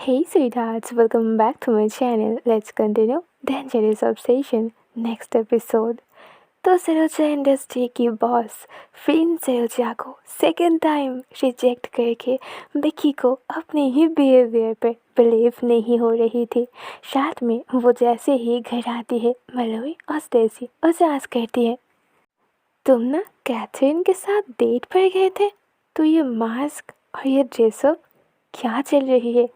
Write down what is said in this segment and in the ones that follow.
Hey sweethearts, welcome back to my channel. Let's continue Dangerous Obsession next episode. तो Saroja industry की boss film Saroja को second time reject करके विक्की को अपने ही behaviour पर बिलीव नहीं हो रही थी। साथ में वो जैसे ही घर आती है मलोई और स्टेसी उसे आस्क करती है, तुम ना कैथरीन के साथ डेट पर गए थे, तो ये मास्क और ये ड्रेसअप क्या चल रही है?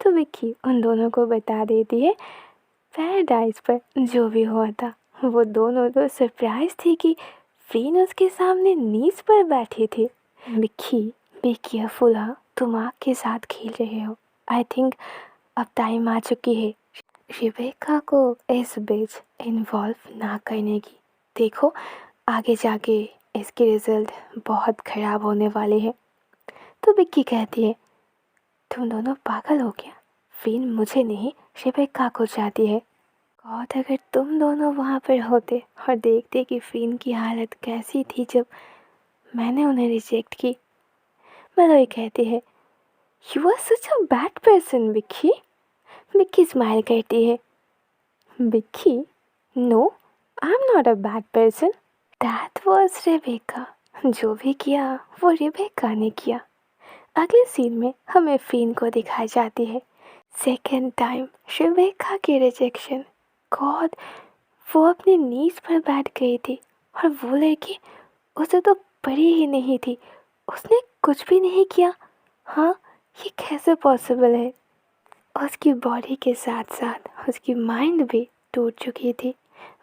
तो विक्की उन दोनों को बता देती है पैराडाइज पर जो भी हुआ था। वो दोनों तो सरप्राइज थी कि फ्रीन उसके सामने नीज पर बैठी थी। विक्की, बी केयरफुल, हाँ, तुम आग के साथ खेल रहे हो। आई थिंक अब टाइम आ चुकी है रिबेका को इस बीच इन्वॉल्व ना करने की। देखो, आगे जाके इसके रिजल्ट बहुत ख़राब होने वाले हैं। तो विक्की कहती है, तुम दोनों पागल हो क्या? फ्रीन मुझे नहीं रिबेका को चाहती है। गॉड, अगर तुम दोनों वहाँ पर होते और देखते कि फ्रीन की हालत कैसी थी जब मैंने उन्हें रिजेक्ट की। मलोई कहती है, you are such a bad person Vicky. Vicky smile करती है, Vicky, no, I am not a bad person. That was Rebecca. जो भी किया वो रिबेका ने किया। अगले सीन में हमें फ्रीन को दिखाई जाती है सेकेंड टाइम रिबेका की रिजेक्शन। गॉड, वो अपनी नीज पर बैठ गई थी और वो लड़की उसे तो पड़ी ही नहीं थी। उसने कुछ भी नहीं किया। हाँ, ये कैसे पॉसिबल है? उसकी बॉडी के साथ साथ उसकी माइंड भी टूट चुकी थी।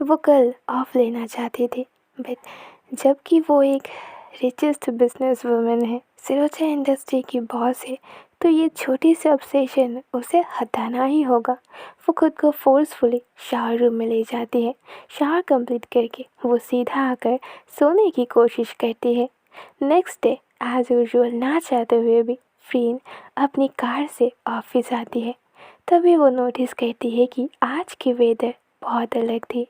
वो कल ऑफ लेना चाहती थी, बट जबकि वो एक रिचेस्ट बिजनेस वुमेन है, सरोजा इंडस्ट्री की बॉस है, तो ये छोटी सी ऑब्सेशन उसे हटाना ही होगा। वो खुद को फोर्सफुली शावर रूम में ले जाती है। शावर कंप्लीट करके वो सीधा आकर सोने की कोशिश करती है। नेक्स्ट डे एज यूजुअल ना चाहते हुए भी फ्रीन अपनी कार से ऑफिस आती है। तभी वो नोटिस करती है कि आज की वेदर बहुत अलग थी।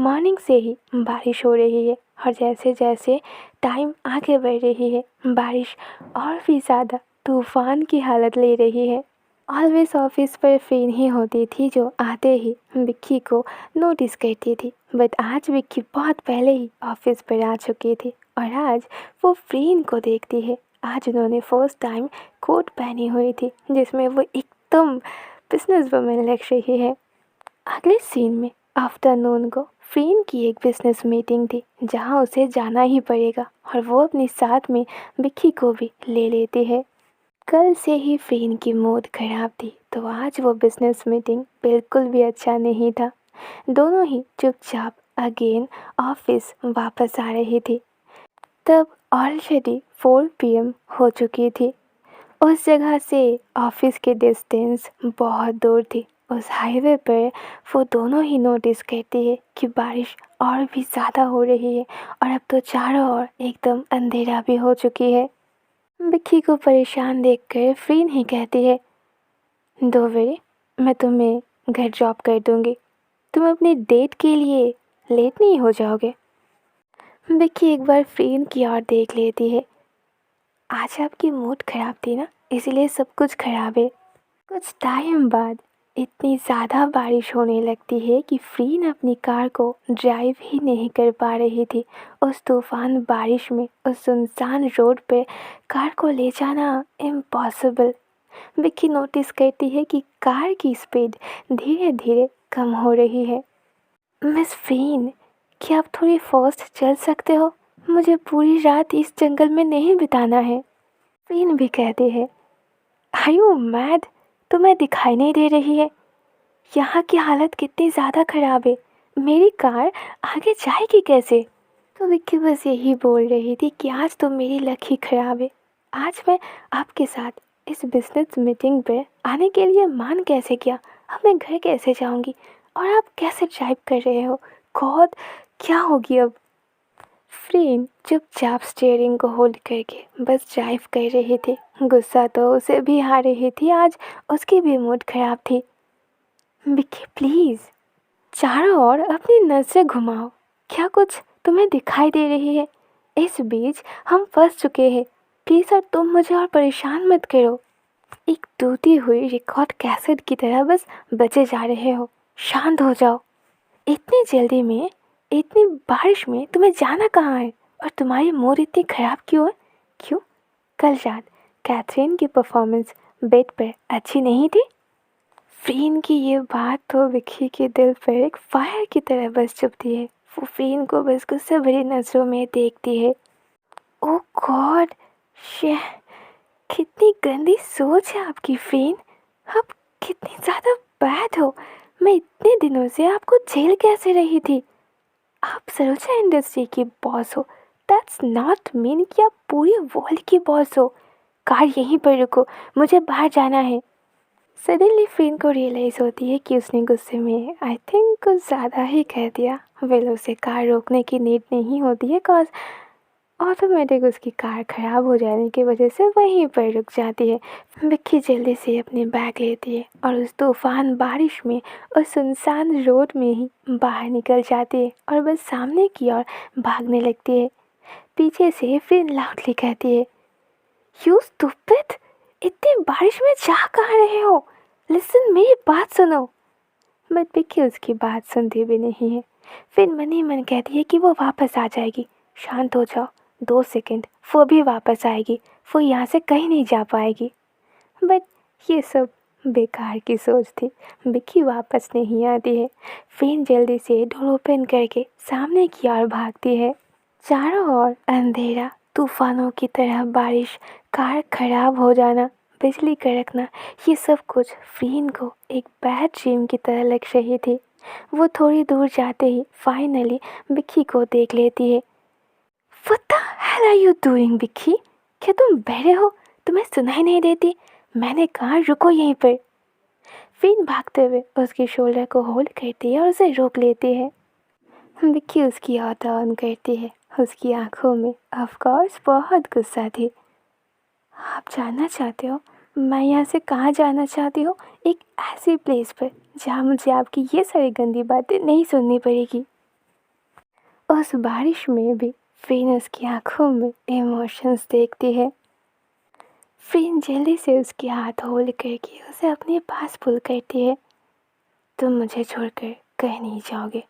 मॉर्निंग से ही बारिश हो रही है और जैसे जैसे टाइम आगे बढ़ रही है बारिश और भी ज़्यादा तूफान की हालत ले रही है। ऑलवेज ऑफिस पर फ्रीन ही होती थी जो आते ही विक्की को नोटिस करती थी, बट आज विक्की बहुत पहले ही ऑफिस पर आ चुकी थी और आज वो फ्रीन को देखती है। आज उन्होंने फर्स्ट टाइम कोट पहनी हुई थी जिसमें वो एकदम बिजनेस वुमेन लग रही है। अगले सीन में आफ्टरनून को फ्रीन की एक बिजनेस मीटिंग थी जहां उसे जाना ही पड़ेगा और वो अपने साथ में विक्की को भी ले लेती है। कल से ही फ्रीन की मूड खराब थी तो आज वो बिजनेस मीटिंग बिल्कुल भी अच्छा नहीं था। दोनों ही चुपचाप अगेन ऑफिस वापस आ रही थी। तब ऑलरेडी 4 PM हो चुकी थी। उस जगह से ऑफिस की डिस्टेंस बहुत दूर थी। उस हाईवे पर वो दोनों ही नोटिस करती है कि बारिश और भी ज़्यादा हो रही है और अब तो चारों ओर एकदम अंधेरा भी हो चुकी है। विक्की को परेशान देखकर फ्रीन ही कहती है, दो वरी, मैं तुम्हें घर ड्रॉप कर दूंगी। तुम अपनी डेट के लिए लेट नहीं हो जाओगे? विक्की एक बार फ्रीन की ओर देख लेती है। आज आपकी मूड खराब थी ना, इसीलिए सब कुछ खराब है। कुछ टाइम बाद इतनी ज़्यादा बारिश होने लगती है कि फ्रीन अपनी कार को ड्राइव ही नहीं कर पा रही थी। उस तूफान बारिश में उस सुनसान रोड पे कार को ले जाना इम्पॉसिबल। विक्की नोटिस करती है कि कार की स्पीड धीरे धीरे कम हो रही है। मिस फ्रीन, क्या आप थोड़ी फास्ट चल सकते हो? मुझे पूरी रात इस जंगल में नहीं बिताना है। फ्रीन भी कहती है, आर यू मैड? तुम्हें दिखाई नहीं दे रही है यहाँ की हालत कितनी ज़्यादा ख़राब है? मेरी कार आगे जाएगी कैसे? तो विक्की बस यही बोल रही थी कि आज तो मेरी लक ही ख़राब है। आज मैं आपके साथ इस बिजनेस मीटिंग पे आने के लिए मान कैसे गया? अब मैं घर कैसे जाऊंगी? और आप कैसे ड्राइव कर रहे हो? गॉड, क्या होगी अब? फ्रीन चुपचाप स्टीयरिंग को होल्ड करके बस ड्राइव कर रही थी। गुस्सा तो उसे भी आ रही थी, आज उसकी भी मूड खराब थी। विक्की प्लीज़, चारों ओर अपनी नज़रें घुमाओ। क्या कुछ तुम्हें दिखाई दे रही है? इस बीच हम फंस चुके हैं। प्लीज़ सर, तुम मुझे और परेशान मत करो। एक टूटी हुई रिकॉर्ड कैसेट की तरह बस बचे जा रहे हो। शांत हो जाओ। इतनी जल्दी में, इतनी बारिश में तुम्हें जाना कहाँ है? और तुम्हारी मूड इतनी खराब क्यों है? क्यों? कल रात कैथरीन की परफॉर्मेंस बेड पर अच्छी नहीं थी? फ्रीन की ये बात तो विक्की के दिल पर एक फायर की तरह बस चुभती है। वो फ्रीन को बस गुस्से भरी नजरों में देखती है। ओह गॉड, शे, कितनी गंदी सोच है आपकी फ्रीन। आप कितनी ज़्यादा बैड हो। मैं इतने दिनों से आपको झेल कैसे रही थी। आप सरोजा इंडस्ट्री की बॉस हो। दैट्स नॉट मीन कि आप पूरी वर्ल्ड की बॉस हो। कार यहीं पर रुको, मुझे बाहर जाना है। सडनली फ्रीन को रियलाइज़ होती है कि उसने गुस्से में आई थिंक कुछ ज़्यादा ही कह दिया। वेल, उसे कार रोकने की नीड नहीं होती है कॉज ऑटोमेटिक उसकी कार ख़राब हो जाने की वजह से वहीं पर रुक जाती है। विक्की जल्दी से अपने बैग लेती है और उस तूफान बारिश में उस सुनसान रोड में ही बाहर निकल जाती है और बस सामने की ओर भागने लगती है। पीछे से फिर लाउडली कहती है, यू स्टूपिड, इतनी बारिश में जा कहाँ रहे हो? लिसन, मेरी बात सुनो। बट विक्की उसकी बात सुनती भी नहीं है। फिर मन ही मन कहती है कि वो वापस आ जाएगी। शांत हो जाओ, 2 सेकंड, वो भी वापस आएगी। वो यहाँ से कहीं नहीं जा पाएगी। बट ये सब बेकार की सोच थी। विक्की वापस नहीं आती है। फिर जल्दी से डोर ओपन करके सामने की ओर भागती है। चारों ओर अंधेरा, तूफानों की तरह बारिश, कार खराब हो जाना, बिजली कड़कना, ये सब कुछ फ्रीन को एक बैड ड्रीम की तरह लग रही थी। वो थोड़ी दूर जाते ही फाइनली विक्की को देख लेती है। What the hell are you doing, Vicky? क्या तुम बहरे हो? तुम्हें सुनाई नहीं देती? मैंने कहा रुको यहीं पर। फ्रीन भागते हुए उसके शोल्डर को होल्ड करती है और उसे रोक लेती है। विक्की उसकी ओर टर्न करती है। उसकी आंखों में ऑफ कोर्स बहुत गुस्सा थी। आप जानना चाहते हो मैं यहाँ से कहाँ जाना चाहती हूँ? एक ऐसी प्लेस पर जहाँ मुझे आपकी ये सारी गंदी बातें नहीं सुननी पड़ेगी। उस बारिश में भी फ्रीन उसकी आंखों में इमोशंस देखती है। फ्रीन जल्दी से उसके हाथ होल्ड करके उसे अपने पास पुल करती है। तुम मुझे छोड़कर कहीं नहीं जाओगे,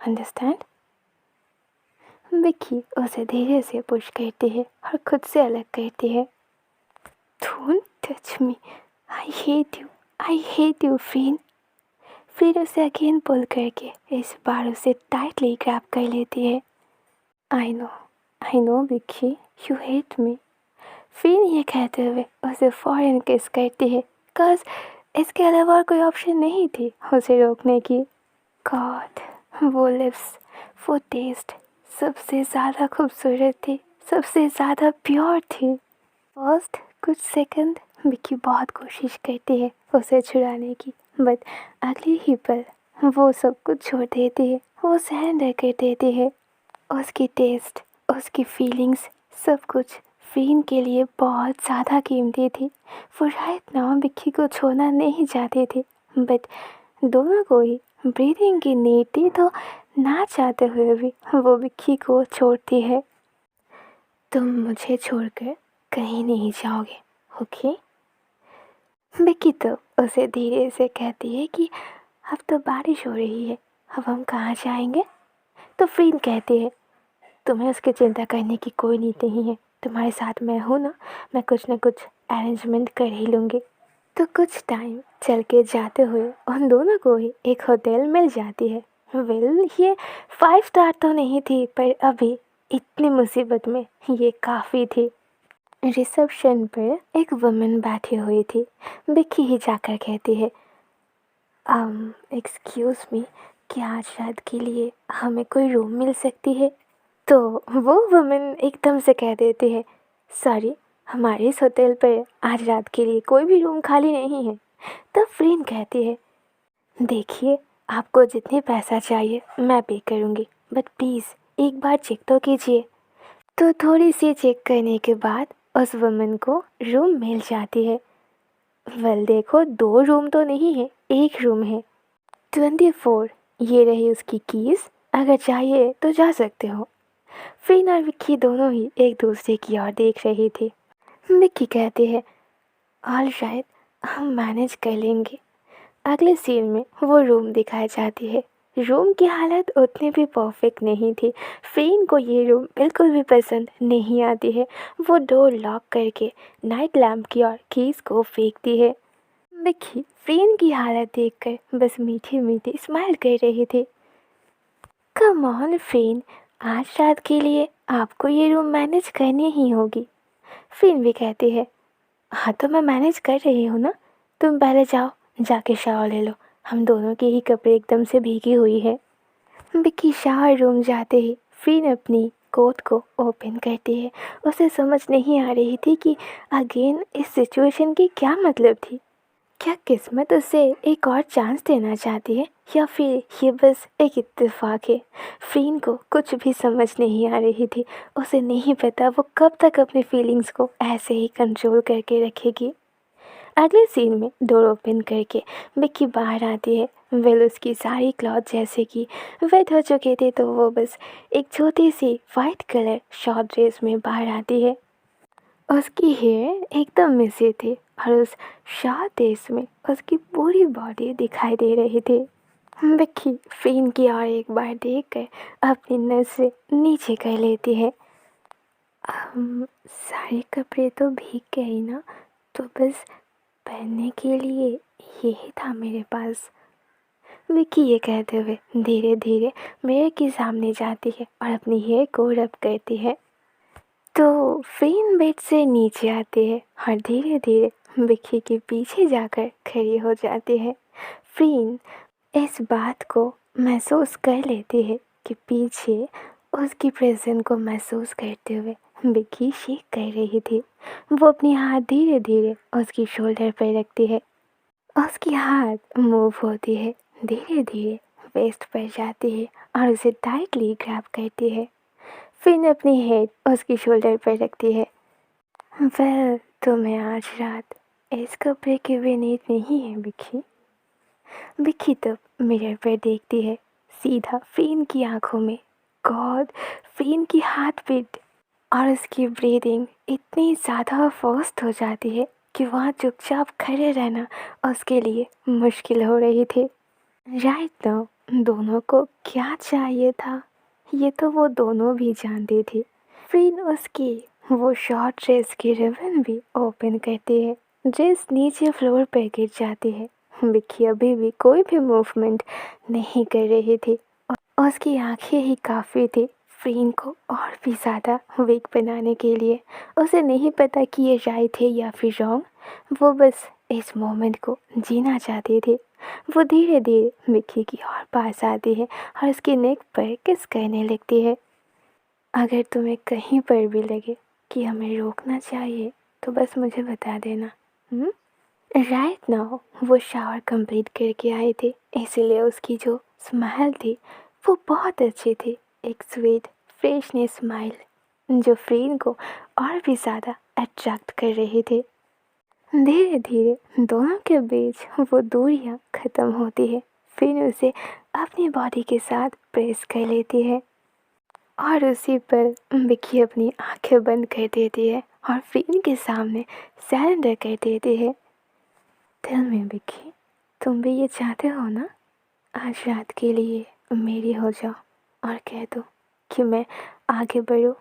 अंडरस्टैंड? विक्की उसे धीरे से पुश करती है और खुद से अलग करती है। Don't touch me, I hate you Freen. फिर उसे अगेन पुल करके इस बार उसे टाइटली ग्रैब कर लेती है। I know Vicky, you hate me. फिर ये कहते हुए उसे फौरन किस करती है कॉज इसके अलावा और कोई ऑप्शन नहीं थी उसे रोकने की। गॉड, वो लिप्स, वो टेस्ट सबसे ज़्यादा खूबसूरत थी, सबसे ज़्यादा प्योर थी। फर्स्ट कुछ सेकंड विक्की बहुत कोशिश करती है उसे छुड़ाने की, बट अगली ही पल वो सब कुछ छोड़ देती है। वो सरेंडर कर देती है। उसकी टेस्ट, उसकी फीलिंग्स, सब कुछ फ्रीन के लिए बहुत ज़्यादा कीमती थी। वो राइट नाउ विक्की को छोड़ना नहीं चाहती थी, बट दोनों को ही ब्रीदिंग की नीड थी, तो ना चाहते हुए भी वो विक्की को छोड़ती है। तुम मुझे छोड़कर कहीं नहीं जाओगे, ओके? विक्की तो उसे धीरे से कहती है कि अब तो बारिश हो रही है, अब हम कहाँ जाएंगे? तो फ्रीन कहती है, तुम्हें उसकी चिंता करने की कोई नीड नहीं है। तुम्हारे साथ मैं हूँ ना, मैं कुछ ना कुछ अरेंजमेंट कर ही लूँगी। तो कुछ टाइम चल के जाते हुए उन दोनों को ही एक होटल मिल जाती है। वेल, ये 5 स्टार तो नहीं थी, पर अभी इतनी मुसीबत में ये काफ़ी थी। रिसेप्शन पर एक वुमन बैठी हुई थी। विक्की ही जाकर कहती है, एक्सक्यूज़ मी, क्या आज रात के लिए हमें कोई रूम मिल सकती है? तो वो वुमन एकदम से कह देती है, सॉरी, हमारे इस होटल पर आज रात के लिए कोई भी रूम खाली नहीं है। तब फ्रीन कहती है, देखिए, आपको जितने पैसा चाहिए मैं पे करूँगी, बट प्लीज़ एक बार चेक तो कीजिए। तो थोड़ी सी चेक करने के बाद उस वुमन को रूम मिल जाती है। वेल देखो, 2 रूम तो नहीं है, एक रूम है। 24, ये रही उसकी कीज़, अगर चाहिए तो जा सकते हो। फ्रीन और विक्की दोनों ही एक दूसरे की ओर देख रही थी। विक्की कहती है, ऑलराइट, हम मैनेज कर लेंगे। अगले सीन में वो रूम दिखाई जाती है। रूम की हालत उतनी भी परफेक्ट नहीं थी। फ्रेन को ये रूम बिल्कुल भी पसंद नहीं आती है। वो डोर लॉक करके नाइट लैम्प की ओर कीज को फेंकती है। मिक्की फ्रेन की हालत देखकर बस मीठी मीठी स्माइल कर रही थी। कम ऑन फ्रेन, आज रात के लिए आपको ये रूम मैनेज करनी ही होगी। फ्रेन भी कहती है, हाँ तो मैं मैनेज कर रही हूँ ना। तुम पहले जाओ, जाके शावर ले लो। हम दोनों के ही कपड़े एकदम से भीगी हुई है। विक्की शावर रूम जाते ही फ्रीन अपनी कोट को ओपन करती है। उसे समझ नहीं आ रही थी कि अगेन इस सिचुएशन की क्या मतलब थी। क्या किस्मत उसे एक और चांस देना चाहती है या फिर ये बस एक इत्तेफाक है। फ्रीन को कुछ भी समझ नहीं आ रही थी। उसे नहीं पता वो कब तक अपनी फीलिंग्स को ऐसे ही कंट्रोल करके रखेगी। अगले सीन में डोर ओपन करके विक्की बाहर आती है। वेल उसकी सारी क्लॉथ जैसे कि वेट हो चुके थे तो वो बस एक छोटी सी वाइट कलर शॉर्ट ड्रेस में बाहर आती है। उसकी हेयर एकदम मिसी थी और उस शॉर्ट ड्रेस में उसकी पूरी बॉडी दिखाई दे रही थी। विक्की फ्रेन की ओर एक बार देख कर अपनी नज़र नीचे कर लेती है। सारे कपड़े तो भीग गए ना, तो बस पहनने के लिए यही था मेरे पास। विक्की ये कहते हुए धीरे धीरे मिरर के सामने जाती है और अपनी हेयर को रब करती है। तो फ्रेन बेड से नीचे आती है और धीरे धीरे विक्की के पीछे जाकर खड़ी हो जाती है। फ्रेन इस बात को महसूस कर लेती है कि पीछे उसकी प्रेजेंस को महसूस करते हुए विक्की शेक कर रही थी। वो अपनी हाथ धीरे धीरे उसकी शोल्डर पर रखती है। उसकी हाथ मूव होती है, धीरे धीरे वेस्ट पर जाती है और उसे टाइटली ग्रैब करती है। फिर अपनी हेड उसकी शोल्डर पर रखती है। वेल, तुम्हें आज रात इस कपड़े की भी नींद नहीं है विक्की। विक्की तब मिरर पर देखती है सीधा फ्रेन की आंखों में। गॉड, फ्रेन की हार्ट बीट और उसकी ब्रीदिंग इतनी ज़्यादा फास्ट हो जाती है कि वहाँ चुपचाप खड़े रहना उसके लिए मुश्किल हो रही थी। राइट नाउ दोनों को क्या चाहिए था ये तो वो दोनों भी जानती थी। फ्रेन उसकी वो शॉर्ट ड्रेस की रिबन भी ओपन करती है। ड्रेस नीचे फ्लोर पर गिर जाती है। विक्की अभी भी कोई भी मूवमेंट नहीं कर रही थी। उसकी आंखें ही काफ़ी थी फ्रेन को और भी ज़्यादा वीक बनाने के लिए। उसे नहीं पता कि ये राइट है या फिर रॉन्ग। वो बस इस मोमेंट को जीना चाहती थी। वो धीरे धीरे विक्की की और पास आती है और उसके नेक पर किस करने लगती है। अगर तुम्हें कहीं पर भी लगे कि हमें रोकना चाहिए तो बस मुझे बता देना। राइट नाउ वो शावर कंप्लीट करके आई थी, इसीलिए उसकी जो स्माइल थी वो बहुत अच्छी थी। एक स्वीट फ्रेशनेस स्माइल जो फ्रेन को और भी ज़्यादा अट्रैक्ट कर रही थी। धीरे धीरे दोनों के बीच वो दूरियां ख़त्म होती है। फिर उसे अपनी बॉडी के साथ प्रेस कर लेती है और उसी पर विक्की अपनी आंखें बंद कर देती है और फ्रेन के सामने सरेंडर कर देती है। टेल मी विक्की, तुम भी ये चाहते हो ना? आज रात के लिए मेरी हो जाओ और कह दो कि मैं आगे बढ़ूँ।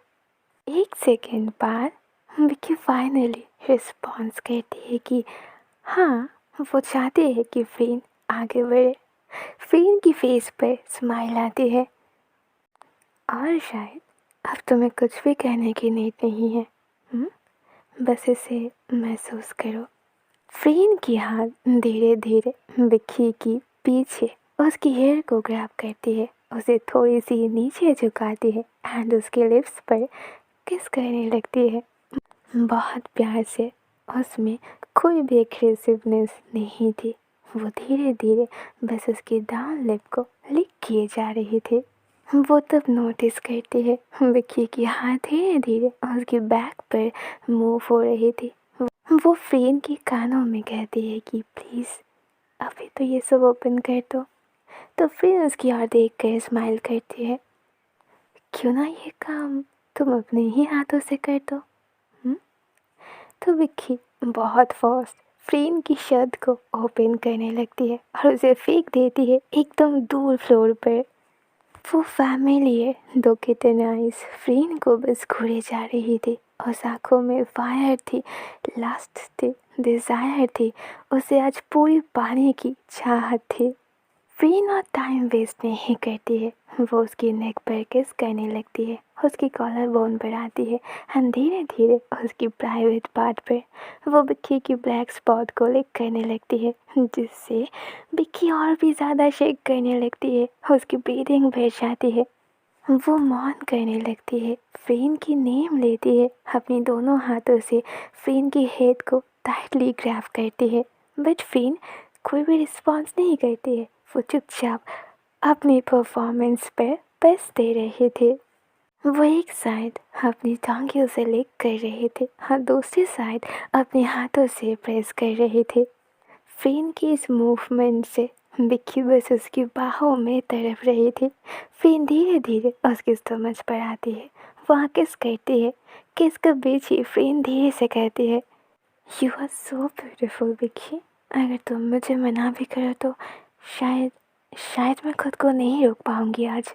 एक सेकेंड बाद विक्की फाइनली रिस्पॉन्स करती है कि हाँ, वो चाहती है कि फ्रेन आगे बढ़े। फ्रेन की फेस पर स्माइल आती है और शायद अब तुम्हें कुछ भी कहने की नीड नहीं है। बस इसे महसूस करो। फ्रेन की हाथ धीरे धीरे विक्की की पीछे उसकी हेयर को ग्रैब करती है, उसे थोड़ी सी नीचे झुकाती है एंड उसके लिप्स पर किस करने लगती है। बहुत प्यार से। उसमें कोई भी एग्रेसिवनेस नहीं थी। वो धीरे धीरे बस उसके डाउन लिप को लिक किए जा रही थी। वो तब नोटिस करती है विक्की की हाथ धीरे धीरे उसकी बैक पर मूव हो रही थी। वो फ्रेन के कानों में कहती है कि प्लीज़ अभी तो ये सब ओपन कर दो। तो फ्रेन उसकी ओर देख कर स्माइल करती है। क्यों ना ये काम तुम अपने ही हाथों से कर दो। तो विक्की बहुत फास्ट फ्रेन की शर्ट को ओपन करने लगती है और उसे फेंक देती है एकदम दूर फ्लोर पर। वो फैमिली है, दो किटन आइज फ्रेन को बस घूरे जा रही थी। उस आंखों में फायर थी, लास्ट थी, डिजायर थी, उसे आज पूरी पाने की चाहत थी। फ्रीन और टाइम वेस्ट नहीं करती है। वो उसकी नेक पर किस करने लगती है, उसकी कॉलर बोन बढ़ाती है एंड धीरे धीरे उसकी प्राइवेट पार्ट पर वो बिक्की की ब्लैक स्पॉट को लिक करने लगती है, जिससे बिक्की और भी ज़्यादा शेक करने लगती है। उसकी ब्रीदिंग बढ़ जाती है। वो मौन करने लगती है, फ्रेन की नेम लेती है, अपनी दोनों हाथों से फ्रेन की हेड को टाइटली ग्रैब करती है। बट फ्रेन कोई भी रिस्पॉन्स नहीं करती है। वो चुपचाप अपनी परफॉर्मेंस पर बस दे रहे थे। वो एक साइड अपनी टांगियों से लिक कर रहे थे और दूसरी साइड अपने हाथों से प्रेस कर रहे थे। फ्रेन की इस मूवमेंट से बिक्की बस उसकी बाहों में तड़प रही थी। फ्रेन धीरे धीरे उसकी समझ पर आती है। वहाँ किस करती है, किस के बीच ही फ्रेन धीरे से कहती है, you are so beautiful Vicky. अगर तुम मुझे मना भी करो तो शायद शायद मैं खुद को नहीं रोक पाऊंगी आज।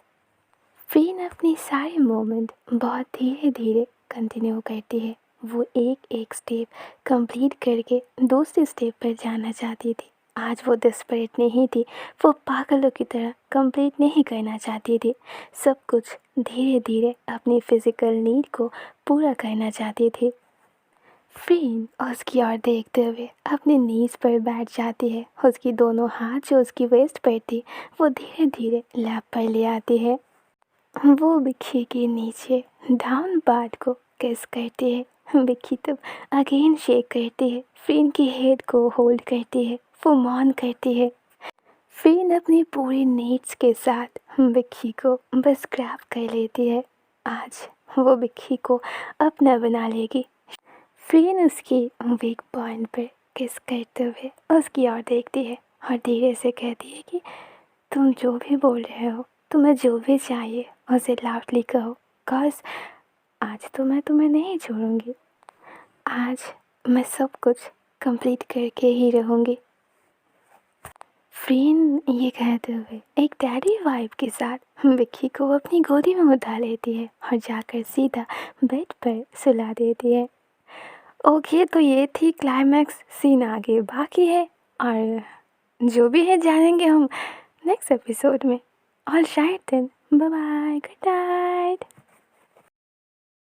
फ्रेन अपनी सारी मोमेंट बहुत धीरे धीरे कंटिन्यू करती है। वो एक एक स्टेप कंप्लीट करके दूसरे स्टेप पर जाना चाहती थी। आज वो डेस्परेट नहीं थी, वो पागलों की तरह कंप्लीट नहीं करना चाहती थी। सब कुछ धीरे धीरे अपनी फिजिकल नीड को पूरा करना चाहती थी। फ्रेन उसकी ओर देखते हुए अपनी नीज पर बैठ जाती है। उसकी दोनों हाथ जो उसकी वेस्ट पर थी वो धीरे धीरे लैप पर ले आती है। वो बिक्की के नीचे डाउन पार्ट को किस करती है। बिक्की तब अगेन शेक करती है, फ्रेन की हेड को होल्ड करती है, वो मौन करती है। फ्रेन अपनी पूरी नीड्स के साथ बिक्की को बस ग्रैब कर लेती है। आज वो बिक्की को अपना बना लेगी। फ्रेन उसकी वीक पॉइंट पर किस करते हुए उसकी ओर देखती है और धीरे से कहती है कि तुम जो भी बोल रहे हो, तुम्हें जो भी चाहिए उसे लाउडली कहो, कॉज आज तो मैं तुम्हें नहीं छोड़ूंगी। आज मैं सब कुछ कंप्लीट करके ही रहूंगी। फ्रेन ये कहते हुए एक डैडी वाइब के साथ विक्की को अपनी गोदी में उठा लेती है और जाकर सीधा बेड पर सुला देती है। ओके, तो ये थी क्लाइमैक्स सीन, आगे बाकी है और जो भी है जानेंगे हम नेक्स्ट एपिसोड में। All right then, bye bye, good night.